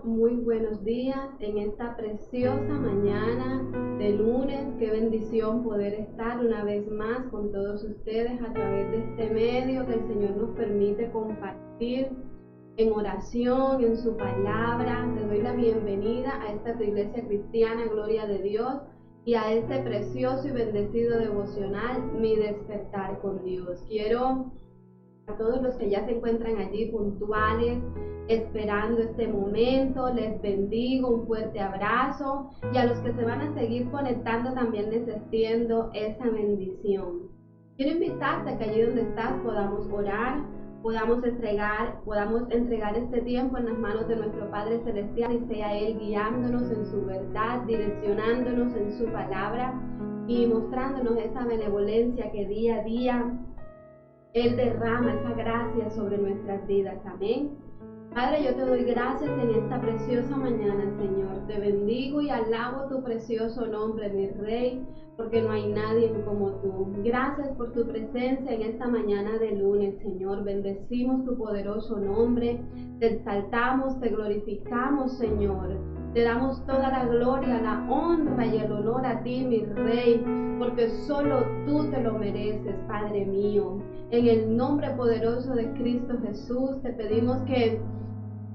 muy buenos días en esta preciosa mañana de lunes. Qué bendición poder estar una vez más con todos ustedes a través de este medio que el Señor nos permite compartir en oración, en su palabra. Te doy la bienvenida a esta tu iglesia cristiana, Gloria de Dios, y a este precioso y bendecido devocional, Mi Despertar con Dios. Quiero a todos los que ya se encuentran allí puntuales, esperando este momento, les bendigo, un fuerte abrazo, y a los que se van a seguir conectando también les extiendo esa bendición. Quiero invitarte a que allí donde estás podamos orar, podamos entregar este tiempo en las manos de nuestro Padre Celestial y sea Él guiándonos en su verdad, direccionándonos en su palabra y mostrándonos esa benevolencia que día a día Él derrama esa gracia sobre nuestras vidas. Amén. Padre, yo te doy gracias en esta preciosa mañana, Señor. Te bendigo y alabo tu precioso nombre, mi Rey, porque no hay nadie como tú. Gracias por tu presencia en esta mañana de lunes, Señor. Bendecimos tu poderoso nombre, te exaltamos, te glorificamos, Señor. Te damos toda la gloria, la honra y el honor a ti, mi Rey, porque solo tú te lo mereces, Padre mío. En el nombre poderoso de Cristo Jesús, te pedimos que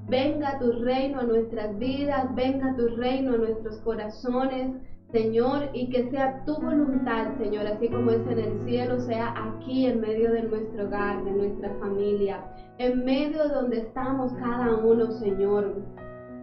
venga tu reino a nuestras vidas, venga tu reino a nuestros corazones, Señor, y que sea tu voluntad, Señor, así como es en el cielo, sea aquí en medio de nuestro hogar, de nuestra familia, en medio de donde estamos cada uno, Señor.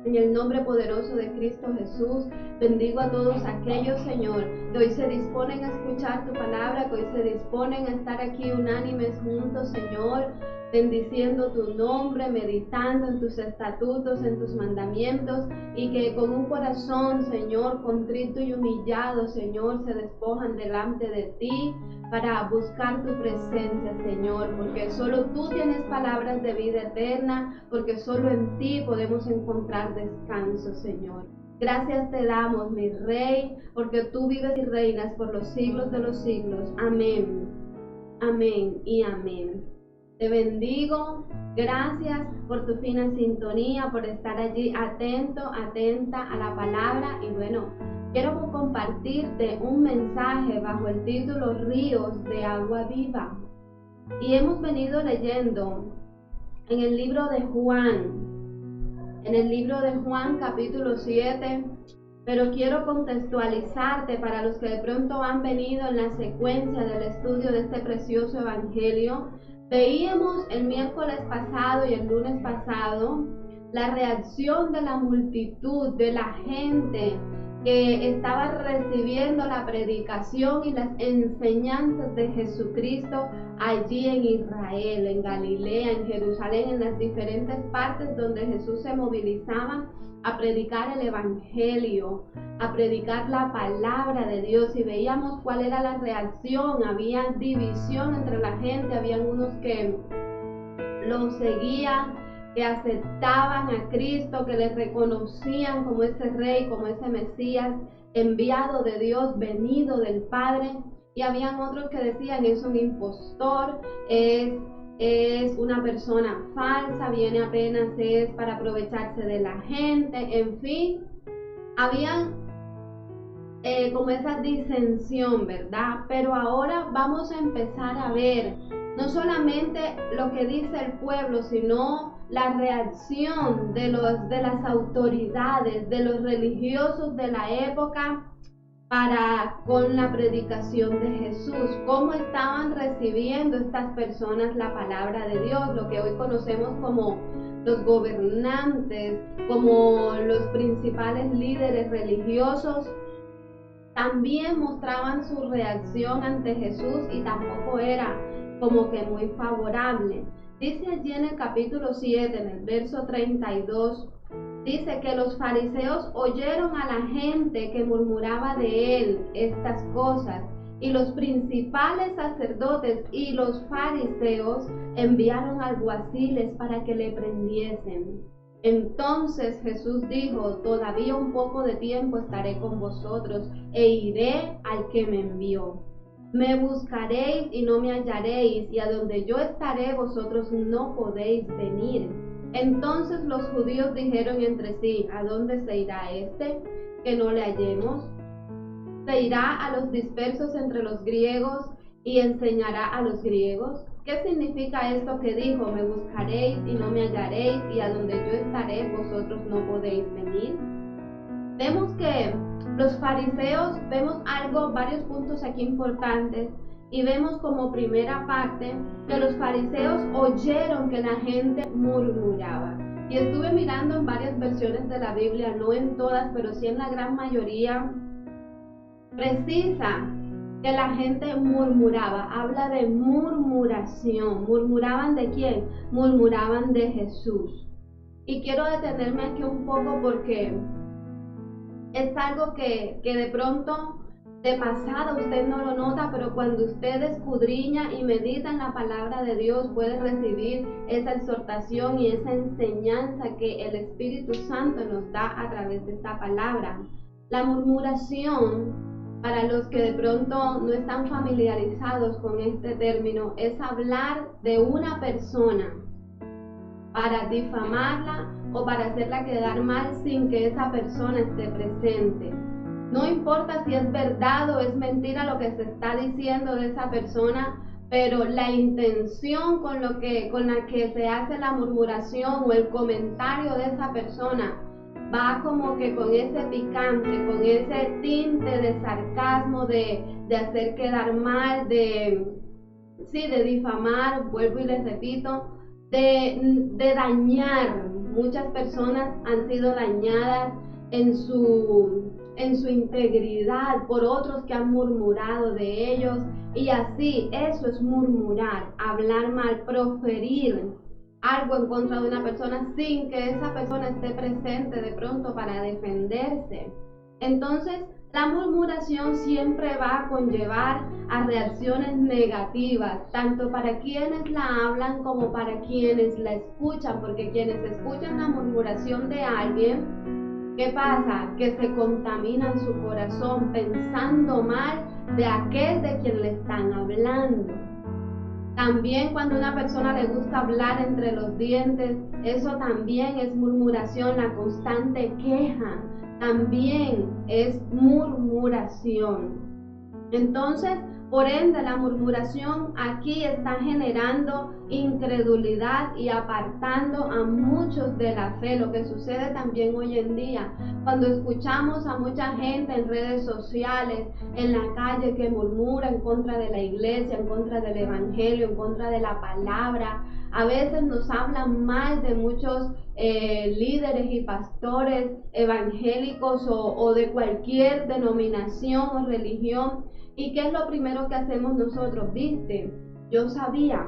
En el nombre poderoso de Cristo Jesús, bendigo a todos aquellos, Señor, que hoy se disponen a escuchar tu palabra, que hoy se disponen a estar aquí unánimes juntos, Señor, bendiciendo tu nombre, meditando en tus estatutos, en tus mandamientos, y que con un corazón, Señor, contrito y humillado, Señor, se despojan delante de ti para buscar tu presencia, Señor, porque solo tú tienes palabras de vida eterna, porque solo en ti podemos encontrar descanso, Señor. Gracias te damos, mi Rey, porque tú vives y reinas por los siglos de los siglos. Amén, amén y amén. Te bendigo, gracias por tu fina sintonía, por estar allí atento, atenta a la palabra. Y bueno, quiero compartirte un mensaje bajo el título Ríos de Agua Viva. Y hemos venido leyendo en el libro de Juan capítulo 7, pero quiero contextualizarte para los que de pronto han venido en la secuencia del estudio de este precioso evangelio. Veíamos el miércoles pasado y el lunes pasado la reacción de la multitud, de la gente que estaba recibiendo la predicación y las enseñanzas de Jesucristo allí en Israel, en Galilea, en Jerusalén, en las diferentes partes donde Jesús se movilizaba a predicar el evangelio, a predicar la palabra de Dios, y veíamos cuál era la reacción. Había división entre la gente, habían unos que lo seguían, que aceptaban a Cristo, que le reconocían como ese Rey, como ese Mesías enviado de Dios, venido del Padre, y habían otros que decían es un impostor, es una persona falsa, viene apenas es para aprovecharse de la gente, en fin, habían como esa disensión, ¿verdad? Pero ahora vamos a empezar a ver no solamente lo que dice el pueblo, sino la reacción de las autoridades, de los religiosos de la época con la predicación de Jesús, cómo estaban recibiendo estas personas la palabra de Dios, lo que hoy conocemos como los gobernantes, como los principales líderes religiosos. También mostraban su reacción ante Jesús y tampoco era como que muy favorable. Dice allí en el capítulo 7, en el verso 32, dice que los fariseos oyeron a la gente que murmuraba de él estas cosas, y los principales sacerdotes y los fariseos enviaron alguaciles para que le prendiesen. Entonces Jesús dijo: todavía un poco de tiempo estaré con vosotros e iré al que me envió. Me buscaréis y no me hallaréis, y a donde yo estaré vosotros no podéis venir. Entonces los judíos dijeron entre sí: ¿a dónde se irá este, que no le hallemos? ¿Se irá a los dispersos entre los griegos y enseñará a los griegos? ¿Qué significa esto que dijo: me buscaréis y no me hallaréis, y a donde yo estaré vosotros no podéis venir? Vemos que los fariseos, varios puntos aquí importantes, y vemos como primera parte que los fariseos oyeron que la gente murmuraba. Y estuve mirando en varias versiones de la Biblia, no en todas, pero sí en la gran mayoría, precisa que la gente murmuraba, habla de murmuración. ¿Murmuraban de quién? Murmuraban de Jesús. Y quiero detenerme aquí un poco porque es algo que de pronto de pasada usted no lo nota, pero cuando usted escudriña y medita en la palabra de Dios, puede recibir esa exhortación y esa enseñanza que el Espíritu Santo nos da a través de esta palabra. La murmuración, para los que de pronto no están familiarizados con este término, es hablar de una persona para difamarla o para hacerla quedar mal sin que esa persona esté presente. No importa si es verdad o es mentira lo que se está diciendo de esa persona, pero la intención con la que se hace la murmuración o el comentario de esa persona va como que con ese picante, con ese tinte de sarcasmo, de hacer quedar mal, de difamar, vuelvo y les repito, de dañar. Muchas personas han sido dañadas en su integridad por otros que han murmurado de ellos, y así, eso es murmurar, hablar mal, proferir algo en contra de una persona sin que esa persona esté presente de pronto para defenderse. Entonces, la murmuración siempre va a conllevar a reacciones negativas, tanto para quienes la hablan como para quienes la escuchan, porque quienes escuchan la murmuración de alguien, ¿qué pasa? Que se contaminan su corazón pensando mal de aquel de quien le están hablando. También cuando a una persona le gusta hablar entre los dientes, eso también es murmuración. La constante queja también es murmuración. Entonces, por ende, la murmuración aquí está generando incredulidad y apartando a muchos de la fe, lo que sucede también hoy en día, cuando escuchamos a mucha gente en redes sociales, en la calle, que murmura en contra de la iglesia, en contra del evangelio, en contra de la palabra. A veces nos hablan mal de muchos líderes y pastores evangélicos o de cualquier denominación o religión. ¿Y qué es lo primero que hacemos nosotros? ¿Viste? Yo sabía.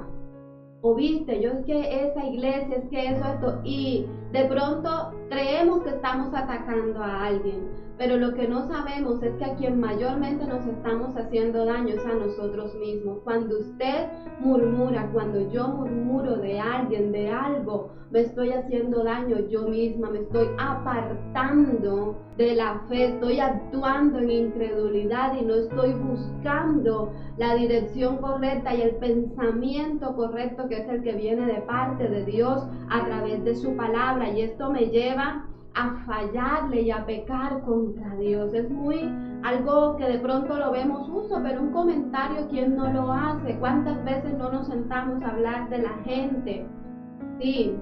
O viste, yo es que esa iglesia, es que eso, esto. Y de pronto creemos que estamos atacando a alguien. Pero lo que no sabemos es que a quien mayormente nos estamos haciendo daño es a nosotros mismos. Cuando usted murmura, cuando yo murmuro de alguien, de algo, me estoy haciendo daño yo misma, me estoy apartando de la fe, estoy actuando en incredulidad y no estoy buscando la dirección correcta y el pensamiento correcto, que es el que viene de parte de Dios a través de su palabra. Y esto me lleva a fallarle y a pecar contra Dios. Es algo que de pronto lo vemos uso, pero un comentario, ¿quién no lo hace? ¿Cuántas veces no nos sentamos a hablar de la gente? Sí,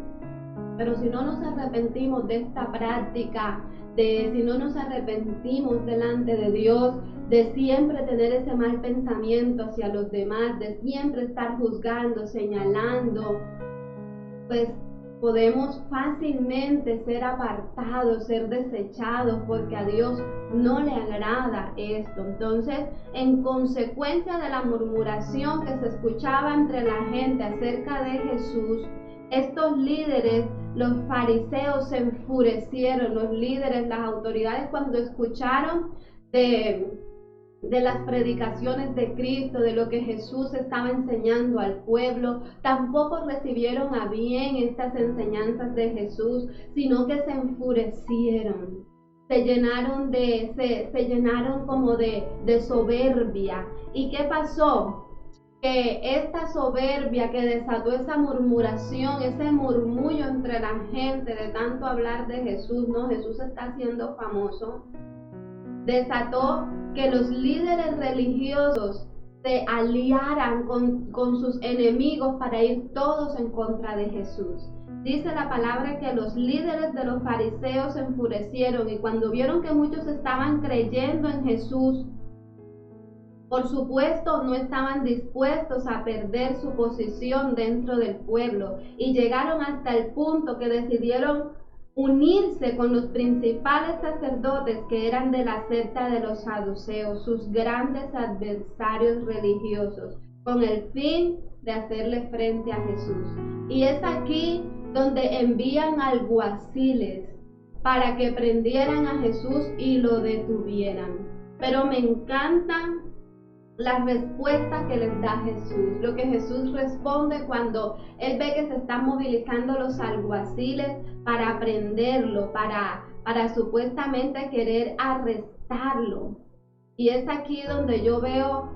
pero si no nos arrepentimos de esta práctica, si no nos arrepentimos delante de Dios, de siempre tener ese mal pensamiento hacia los demás, de siempre estar juzgando, señalando, pues podemos fácilmente ser apartados, ser desechados, porque a Dios no le agrada esto. Entonces, en consecuencia de la murmuración que se escuchaba entre la gente acerca de Jesús, estos líderes, los fariseos, se enfurecieron. Los líderes, las autoridades, cuando escucharon de las predicaciones de Cristo, de lo que Jesús estaba enseñando al pueblo, tampoco recibieron a bien estas enseñanzas de Jesús, sino que se enfurecieron, se llenaron como de soberbia. ¿Y qué pasó? que esta soberbia que desató esa murmuración, ese murmullo entre la gente de tanto hablar de Jesús, ¿no? Jesús está siendo famoso, desató que los líderes religiosos se aliaran con sus enemigos para ir todos en contra de Jesús. Dice la palabra que los líderes de los fariseos se enfurecieron y cuando vieron que muchos estaban creyendo en Jesús, por supuesto, no estaban dispuestos a perder su posición dentro del pueblo y llegaron hasta el punto que decidieron unirse con los principales sacerdotes que eran de la secta de los saduceos, sus grandes adversarios religiosos, con el fin de hacerle frente a Jesús. Y es aquí donde envían alguaciles para que prendieran a Jesús y lo detuvieran. Pero me encantan la respuesta que les da Jesús, lo que Jesús responde cuando él ve que se están movilizando los alguaciles para prenderlo, para supuestamente querer arrestarlo. Y es aquí donde yo veo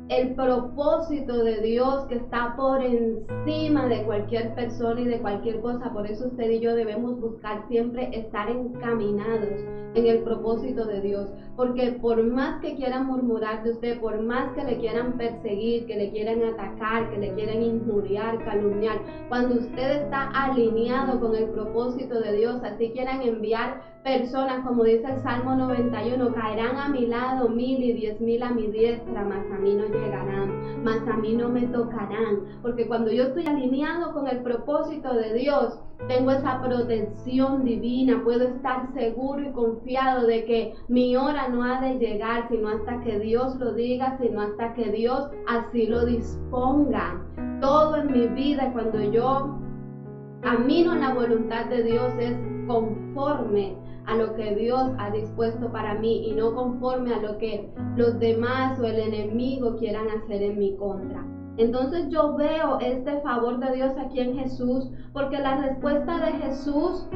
el propósito de Dios que está por encima de cualquier persona y de cualquier cosa. Por eso usted y yo debemos buscar siempre estar encaminados en el propósito de Dios, porque por más que quieran murmurar de usted, por más que le quieran perseguir, que le quieran atacar, que le quieran injuriar, calumniar, cuando usted está alineado con el propósito de Dios, así quieran enviar personas, como dice el Salmo 91, caerán a mi lado 1000 y 10,000 a mi diestra, mas a mí no llegarán, mas a mí no me tocarán, porque cuando yo estoy alineado con el propósito de Dios, tengo esa protección divina, puedo estar seguro y confiado de que mi hora no ha de llegar, sino hasta que Dios lo diga, sino hasta que Dios así lo disponga. Todo en mi vida, cuando yo camino en la voluntad de Dios, es conforme a lo que Dios ha dispuesto para mí y no conforme a lo que los demás o el enemigo quieran hacer en mi contra. Entonces yo veo este favor de Dios aquí en Jesús, porque la respuesta de Jesús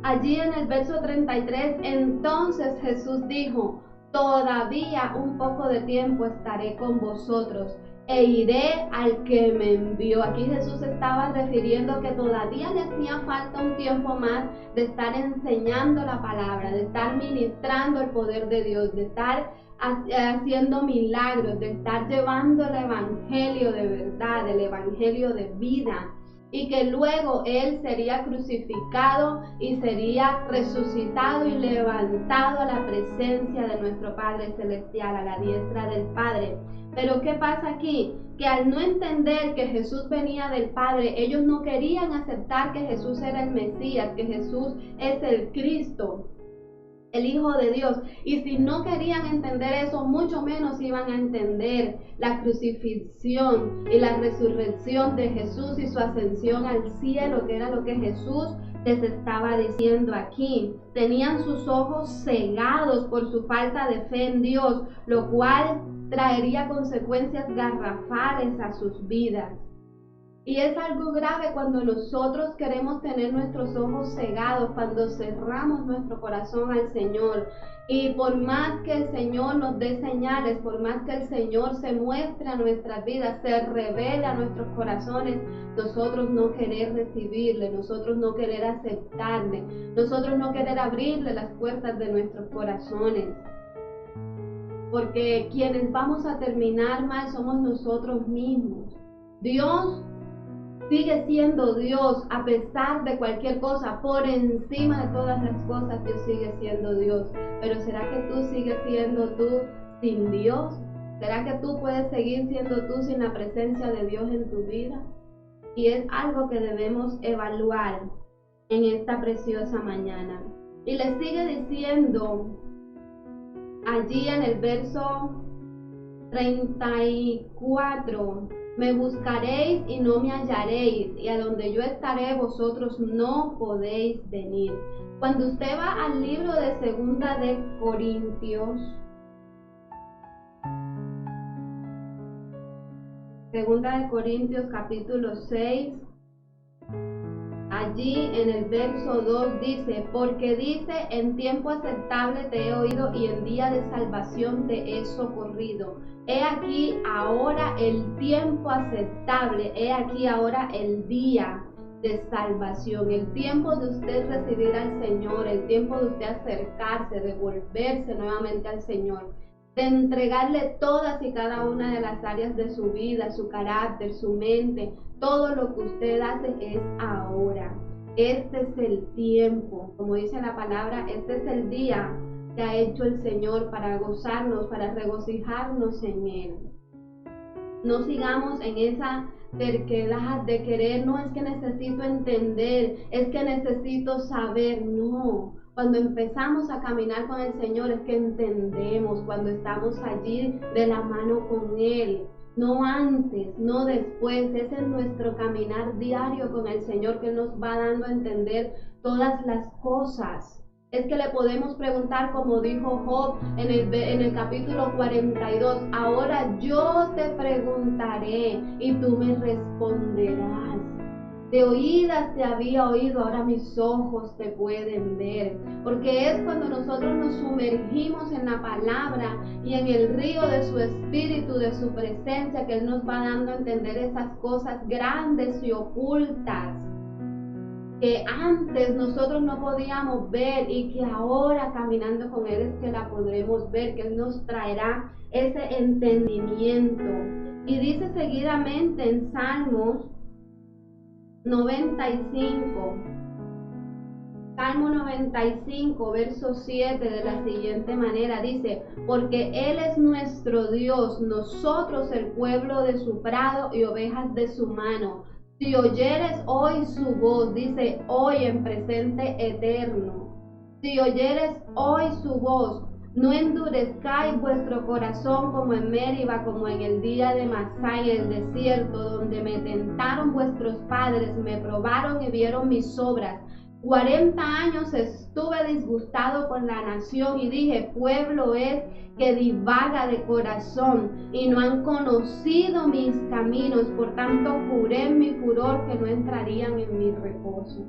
allí en el verso 33, entonces Jesús dijo, todavía un poco de tiempo estaré con vosotros e iré al que me envió. Aquí Jesús estaba refiriendo que todavía le hacía falta un tiempo más de estar enseñando la palabra, de estar ministrando el poder de Dios, de estar haciendo milagros, de estar llevando el evangelio de verdad, el evangelio de vida, y que luego él sería crucificado y sería resucitado y levantado a la presencia de nuestro Padre Celestial, a la diestra del Padre. Pero ¿qué pasa aquí? Que al no entender que Jesús venía del Padre, ellos no querían aceptar que Jesús era el Mesías, que Jesús es el Cristo, el Hijo de Dios. Y si no querían entender eso, mucho menos iban a entender la crucifixión y la resurrección de Jesús y su ascensión al cielo, que era lo que Jesús les estaba diciendo aquí. Tenían sus ojos cegados por su falta de fe en Dios, lo cual traería consecuencias garrafales a sus vidas. Y es algo grave cuando nosotros queremos tener nuestros ojos cegados, cuando cerramos nuestro corazón al Señor. Y por más que el Señor nos dé señales, por más que el Señor se muestre a nuestras vidas, se revele a nuestros corazones, nosotros no querer recibirle, nosotros no querer aceptarle, nosotros no querer abrirle las puertas de nuestros corazones. Porque quienes vamos a terminar mal somos nosotros mismos. Dios sigue siendo Dios a pesar de cualquier cosa, por encima de todas las cosas Dios sigue siendo Dios. Pero ¿será que tú sigues siendo tú sin Dios? ¿Será que tú puedes seguir siendo tú sin la presencia de Dios en tu vida? Y es algo que debemos evaluar en esta preciosa mañana. Y le sigue diciendo allí en el verso 34, me buscaréis y no me hallaréis, y a donde yo estaré vosotros no podéis venir. Cuando usted va al libro de Segunda de Corintios capítulo 6, allí en el verso 2 dice, porque dice, en tiempo aceptable te he oído y en día de salvación te he socorrido. He aquí ahora el tiempo aceptable, he aquí ahora el día de salvación, el tiempo de usted recibir al Señor, el tiempo de usted acercarse, de volverse nuevamente al Señor, de entregarle todas y cada una de las áreas de su vida, su carácter, su mente, todo lo que usted hace es ahora. Este es el tiempo, como dice la palabra, este es el día que ha hecho el Señor para gozarnos, para regocijarnos en Él. No sigamos en esa terquedad de querer, no es que necesito entender, es que necesito saber, no. Cuando empezamos a caminar con el Señor es que entendemos, cuando estamos allí de la mano con Él, no antes, no después. Ese es nuestro caminar diario con el Señor, que nos va dando a entender todas las cosas. Es que le podemos preguntar, como dijo Job en el capítulo 42, ahora yo te preguntaré y tú me responderás. De oídas te había oído, ahora mis ojos te pueden ver. Porque es cuando nosotros nos sumergimos en la palabra y en el río de su espíritu, de su presencia, que Él nos va dando a entender esas cosas grandes y ocultas que antes nosotros no podíamos ver y que ahora caminando con Él es que la podremos ver, que Él nos traerá ese entendimiento. Y dice seguidamente en Salmos 95, Salmo 95, verso 7, de la siguiente manera, dice, porque Él es nuestro Dios, nosotros el pueblo de su prado y ovejas de su mano. Si oyeres hoy su voz, dice hoy en presente eterno, si oyeres hoy su voz, no endurezcáis vuestro corazón como en Meriba, como en el día de Masá en el desierto, donde me tentaron vuestros padres, me probaron y vieron mis obras. 40 años estuve disgustado con la nación y dije, pueblo es que divaga de corazón y no han conocido mis caminos, por tanto juré en mi furor que no entrarían en mi reposo.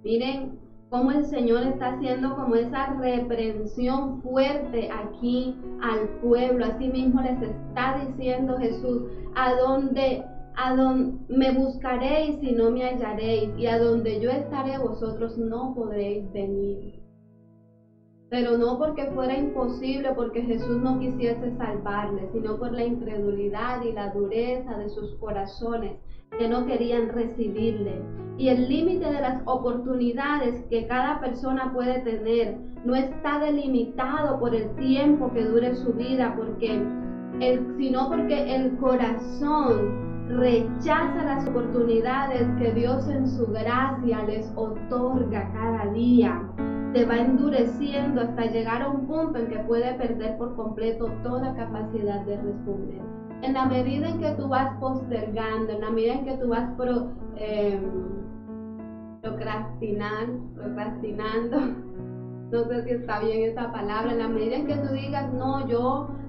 Miren cómo el Señor está haciendo como esa reprensión fuerte aquí al pueblo. Así mismo les está diciendo Jesús, a donde me buscaréis y no me hallaréis, y a donde yo estaré vosotros no podréis venir. Pero no porque fuera imposible, porque Jesús no quisiese salvarles, sino por la incredulidad y la dureza de sus corazones, que no querían recibirle. Y el límite de las oportunidades que cada persona puede tener no está delimitado por el tiempo que dure su vida, sino porque el corazón rechaza las oportunidades que Dios en su gracia les otorga cada día. Se va endureciendo hasta llegar a un punto en que puede perder por completo toda capacidad de responder. En la medida en que tú vas postergando, en la medida en que tú vas procrastinando, no sé si está bien esa palabra, en la medida en que tú digas, no,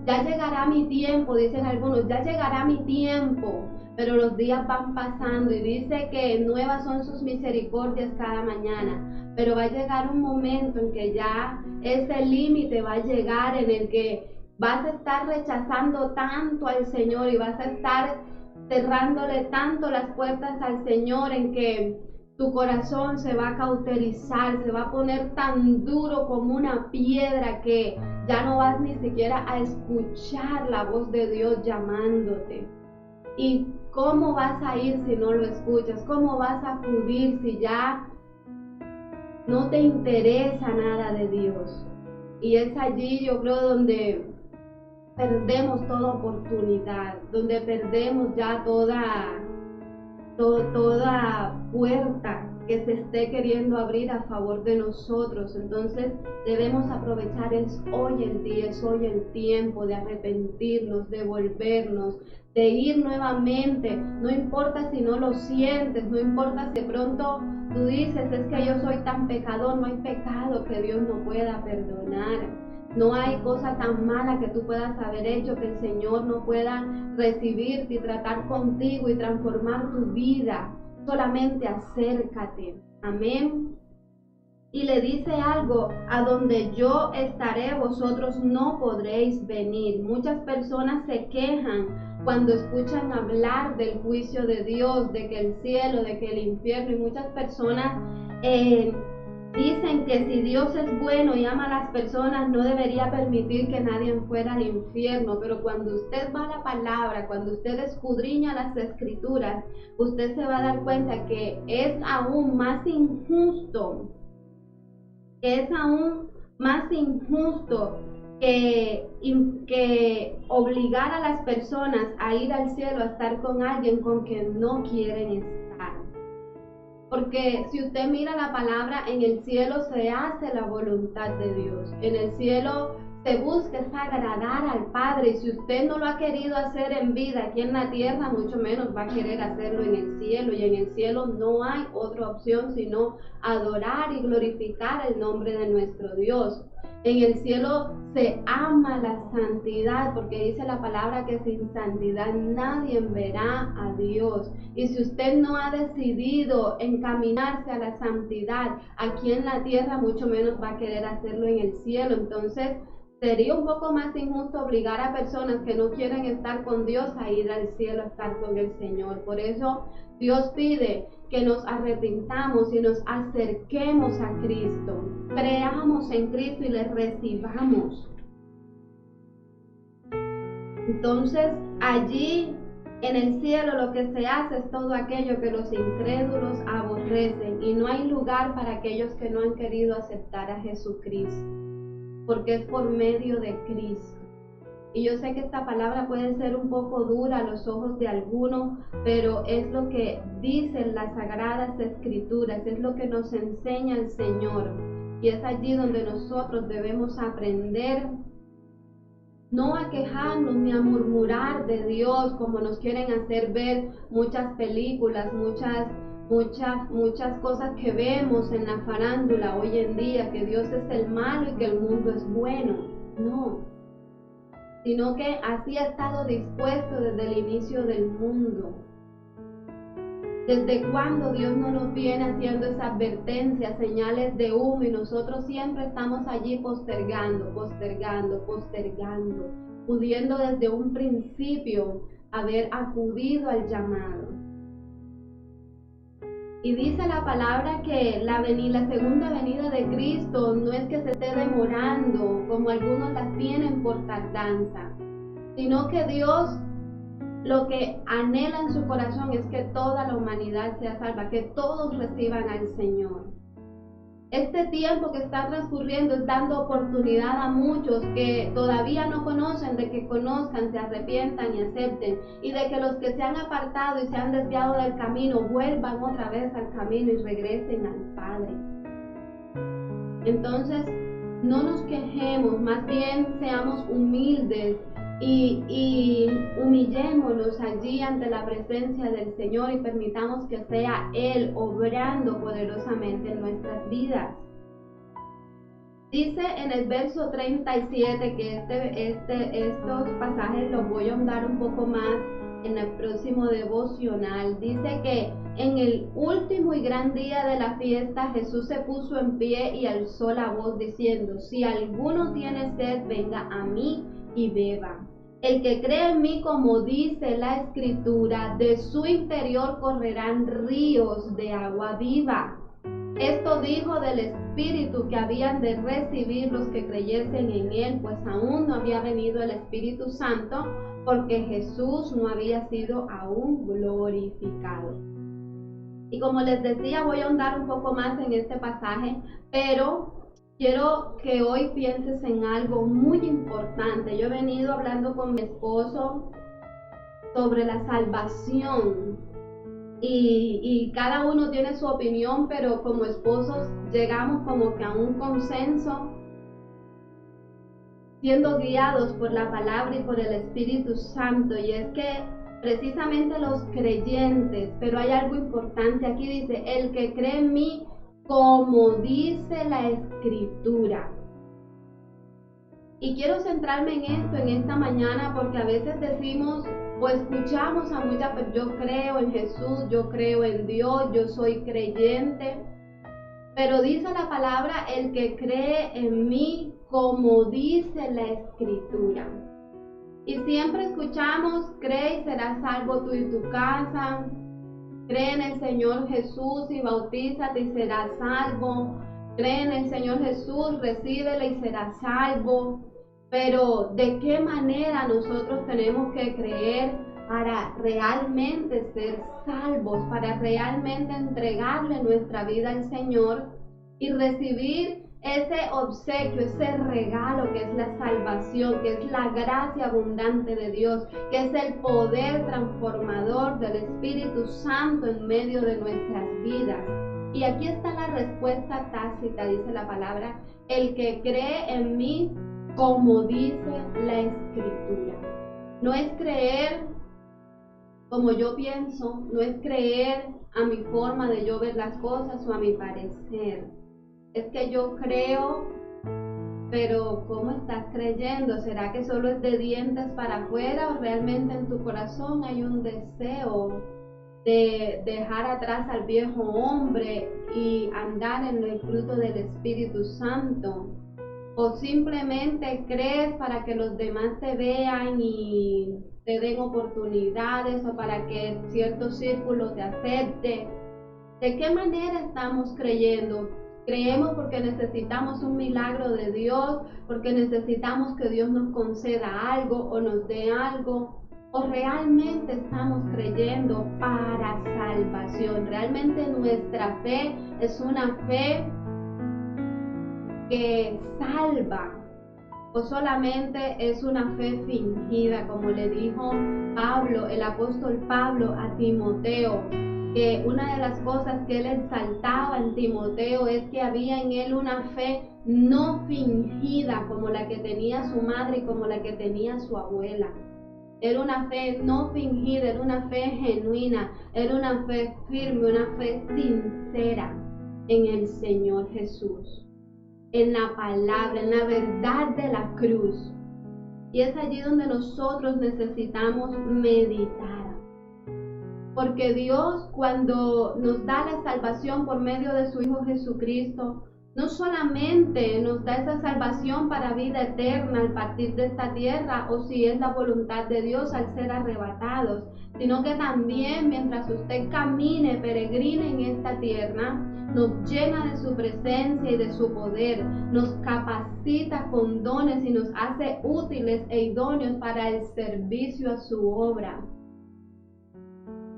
ya llegará mi tiempo, dicen algunos, ya llegará mi tiempo, pero los días van pasando y dice que nuevas son sus misericordias cada mañana, pero va a llegar un momento en que ya ese límite va a llegar en el que vas a estar rechazando tanto al Señor y vas a estar cerrándole tanto las puertas al Señor, en que tu corazón se va a cauterizar, se va a poner tan duro como una piedra que ya no vas ni siquiera a escuchar la voz de Dios llamándote. ¿Y cómo vas a ir si no lo escuchas? ¿Cómo vas a acudir si ya no te interesa nada de Dios? Y es allí, yo creo, donde perdemos toda oportunidad, donde perdemos ya toda puerta que se esté queriendo abrir a favor de nosotros. Entonces debemos aprovechar, es hoy el día, es hoy el tiempo de arrepentirnos, de volvernos, de ir nuevamente. No importa si no lo sientes, no importa si de pronto tú dices, es que yo soy tan pecador. No hay pecado que Dios no pueda perdonar. No hay cosa tan mala que tú puedas haber hecho que el Señor no pueda recibirte y tratar contigo y transformar tu vida. solamente acércate. Amén. Y le dice algo: a donde yo estaré, vosotros no podréis venir. Muchas personas se quejan cuando escuchan hablar del juicio de Dios, de que el cielo, de que el infierno, y muchas personas dicen que si Dios es bueno y ama a las personas, no debería permitir que nadie fuera al infierno. Pero cuando usted va a la palabra, cuando usted escudriña las escrituras, usted se va a dar cuenta que es aún más injusto que obligar a las personas a ir al cielo a estar con alguien con quien no quieren estar. Porque si usted mira la palabra, en el cielo se hace la voluntad de Dios. En el cielo se busca es agradar al Padre. Y si usted no lo ha querido hacer en vida aquí en la tierra, mucho menos va a querer hacerlo en el cielo. Y en el cielo no hay otra opción sino adorar y glorificar el nombre de nuestro Dios. En el cielo se ama la santidad, porque dice la palabra que sin santidad nadie verá a Dios. Y si usted no ha decidido encaminarse a la santidad aquí en la tierra, mucho menos va a querer hacerlo en el cielo. Entonces sería un poco más injusto obligar a personas que no quieren estar con Dios a ir al cielo a estar con el Señor. Por eso Dios pide que nos arrepintamos y nos acerquemos a Cristo, creamos en Cristo y le recibamos. Entonces allí en el cielo lo que se hace es todo aquello que los incrédulos aborrecen, y no hay lugar para aquellos que no han querido aceptar a Jesucristo, porque es por medio de Cristo. Y yo sé que esta palabra puede ser un poco dura a los ojos de algunos, pero es lo que dicen las sagradas escrituras, es lo que nos enseña el Señor. Y es allí donde nosotros debemos aprender no a quejarnos ni a murmurar de Dios como nos quieren hacer ver muchas películas, muchas cosas que vemos en la farándula hoy en día, que Dios es el malo y que el mundo es bueno. No, sino que así ha estado dispuesto desde el inicio del mundo. ¿Desde cuándo Dios no nos viene haciendo esa advertencia, señales de humo, y nosotros siempre estamos allí postergando, pudiendo desde un principio haber acudido al llamado? Y dice la palabra que la segunda venida de Cristo no es que se esté demorando, como algunos la tienen por tardanza, sino que Dios lo que anhela en su corazón es que toda la humanidad sea salva, que todos reciban al Señor. Este tiempo que está transcurriendo es dando oportunidad a muchos que todavía no conocen, de que conozcan, se arrepientan y acepten, y de que los que se han apartado y se han desviado del camino vuelvan otra vez al camino y regresen al Padre. Entonces, no nos quejemos, más bien seamos humildes y humillémonos allí ante la presencia del Señor y permitamos que sea Él obrando poderosamente en nuestras vidas. Dice en el verso 37 que estos pasajes los voy a ahondar un poco más en el próximo devocional. Dice que en el último y gran día de la fiesta, Jesús se puso en pie y alzó la voz diciendo: si alguno tiene sed, venga a mí y beba. El que cree en mí, como dice la Escritura, de su interior correrán ríos de agua viva. Esto dijo del Espíritu que habían de recibir los que creyesen en Él, pues aún no había venido el Espíritu Santo, porque Jesús no había sido aún glorificado. Y como les decía, voy a ahondar un poco más en este pasaje, pero quiero que hoy pienses en algo muy importante. Yo he venido hablando con mi esposo sobre la salvación y cada uno tiene su opinión, pero como esposos llegamos como que a un consenso, siendo guiados por la palabra y por el Espíritu Santo. Y es que precisamente los creyentes, pero hay algo importante aquí, dice: el que cree en mí, como dice la Escritura. Y quiero centrarme en esto en esta mañana porque a veces decimos o escuchamos a muchas personas, yo creo en Jesús, yo creo en Dios, yo soy creyente. Pero dice la palabra, el que cree en mí, como dice la Escritura. Y siempre escuchamos, cree y serás salvo tú y tu casa. Cree en el Señor Jesús y bautízate y serás salvo. Cree en el Señor Jesús, recíbele y serás salvo. Pero ¿de qué manera nosotros tenemos que creer para realmente ser salvos, para realmente entregarle nuestra vida al Señor y recibir ese obsequio, ese regalo que es la salvación, que es la gracia abundante de Dios, que es el poder transformador del Espíritu Santo en medio de nuestras vidas? Y aquí está la respuesta tácita, dice la palabra, el que cree en mí, como dice la Escritura. No es creer como yo pienso, no es creer a mi forma de yo ver las cosas o a mi parecer. Es que yo creo, pero ¿cómo estás creyendo? ¿Será que solo es de dientes para afuera o realmente en tu corazón hay un deseo de dejar atrás al viejo hombre y andar en el fruto del Espíritu Santo? ¿O simplemente crees para que los demás te vean y te den oportunidades o para que cierto círculo te acepte? ¿De qué manera estamos creyendo? ¿Creemos porque necesitamos un milagro de Dios, porque necesitamos que Dios nos conceda algo o nos dé algo? ¿O realmente estamos creyendo para salvación? ¿Realmente nuestra fe es una fe que salva? ¿O solamente es una fe fingida, como le dijo Pablo, el apóstol Pablo a Timoteo? Que una de las cosas que él exaltaba en Timoteo es que había en él una fe no fingida como la que tenía su madre y como la que tenía su abuela. Era una fe no fingida, era una fe genuina, era una fe firme, una fe sincera en el Señor Jesús, en la palabra, en la verdad de la cruz. Y es allí donde nosotros necesitamos meditar. Porque Dios, cuando nos da la salvación por medio de su Hijo Jesucristo, no solamente nos da esa salvación para vida eterna al partir de esta tierra, o si es la voluntad de Dios al ser arrebatados, sino que también mientras usted camine, peregrine en esta tierra, nos llena de su presencia y de su poder, nos capacita con dones y nos hace útiles e idóneos para el servicio a su obra.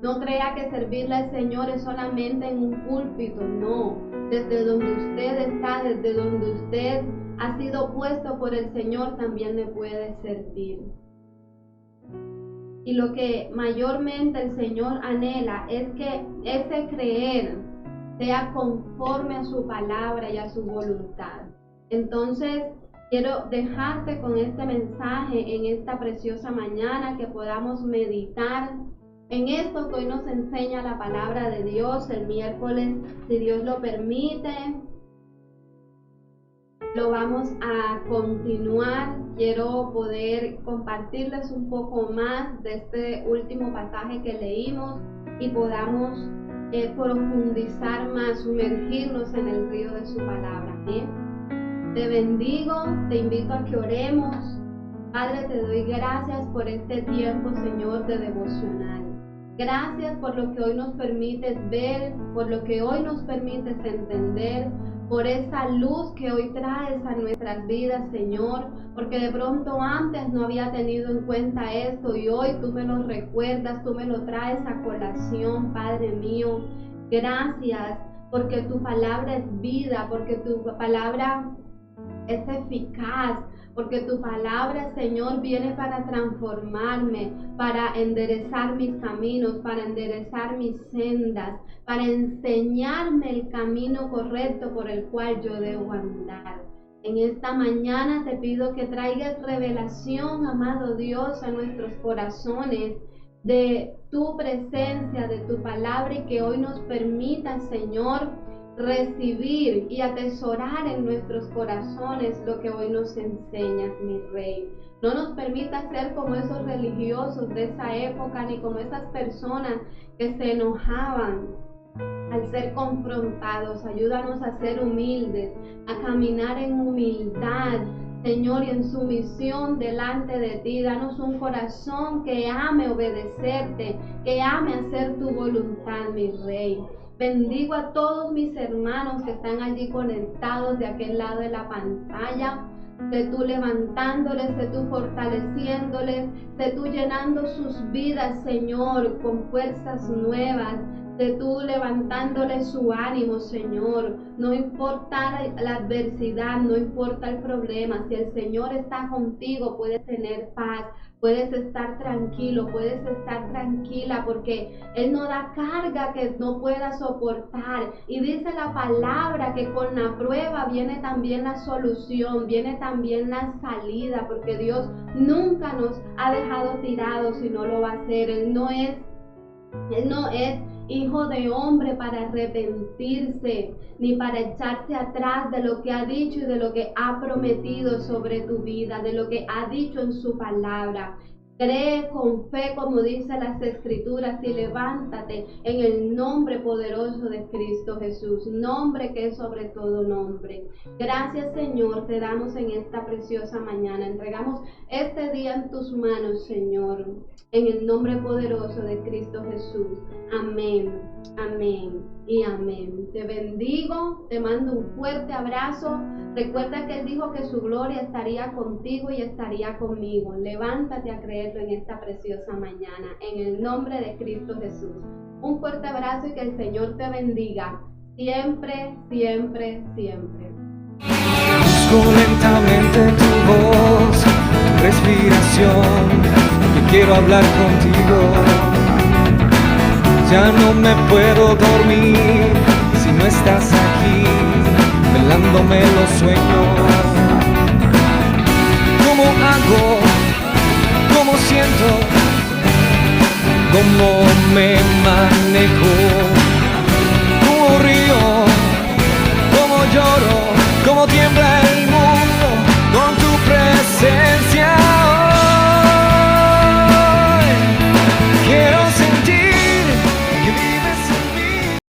No crea que servirle al Señor es solamente en un púlpito, no. Desde donde usted está, desde donde usted ha sido puesto por el Señor, también le puede servir. Y lo que mayormente el Señor anhela es que ese creer sea conforme a su palabra y a su voluntad. Entonces, quiero dejarte con este mensaje en esta preciosa mañana, que podamos meditar en esto que hoy nos enseña la palabra de Dios. El miércoles, si Dios lo permite, lo vamos a continuar. Quiero poder compartirles un poco más de este último pasaje que leímos y podamos profundizar más, sumergirnos en el río de su palabra. Te bendigo, te invito a que oremos. Padre, te doy gracias por este tiempo, Señor, de devocional. Gracias por lo que hoy nos permites ver, por lo que hoy nos permites entender, por esa luz que hoy traes a nuestras vidas, Señor, porque de pronto antes no había tenido en cuenta esto y hoy tú me lo recuerdas, tú me lo traes a colación, Padre mío. Gracias porque tu palabra es vida, porque tu palabra es eficaz, porque tu palabra, Señor, viene para transformarme, para enderezar mis caminos, para enderezar mis sendas, para enseñarme el camino correcto por el cual yo debo andar. En esta mañana te pido que traigas revelación, amado Dios, a nuestros corazones de tu presencia, de tu palabra, y que hoy nos permita, Señor, recibir y atesorar en nuestros corazones lo que hoy nos enseñas, mi Rey. No nos permitas ser como esos religiosos de esa época, ni como esas personas que se enojaban al ser confrontados. Ayúdanos a ser humildes, a caminar en humildad, Señor, y en sumisión delante de ti. Danos un corazón que ame obedecerte, que ame hacer tu voluntad, mi Rey. Bendigo a todos mis hermanos que están allí conectados de aquel lado de la pantalla. Sé tú levantándoles, sé tú fortaleciéndoles, sé tú llenando sus vidas, Señor, con fuerzas nuevas. Sé tú levantándoles su ánimo, Señor. No importa la adversidad, no importa el problema. Si el Señor está contigo, puedes tener paz, puedes estar tranquilo, puedes estar tranquila, porque Él no da carga que no pueda soportar. Y dice la palabra que con la prueba viene también la solución, viene también la salida, porque Dios nunca nos ha dejado tirados y no lo va a hacer. Él no es hijo de hombre para arrepentirse, ni para echarse atrás de lo que ha dicho y de lo que ha prometido sobre tu vida, de lo que ha dicho en su palabra. Cree con fe, como dice las Escrituras, y levántate en el nombre poderoso de Cristo Jesús, nombre que es sobre todo nombre. Gracias, Señor, te damos en esta preciosa mañana. Entregamos este día en tus manos, Señor, en el nombre poderoso de Cristo Jesús. Amén, amén y amén. Te bendigo, te mando un fuerte abrazo. Recuerda que Él dijo que su gloria estaría contigo y estaría conmigo. Levántate a creerlo en esta preciosa mañana, en el nombre de Cristo Jesús. Un fuerte abrazo y que el Señor te bendiga siempre, siempre, siempre. Busco lentamente tu voz, tu respiración, y quiero hablar contigo. Ya no me puedo dormir si no estás aquí, velándome los sueños. ¿Cómo hago? ¿Cómo siento? ¿Cómo me manejo?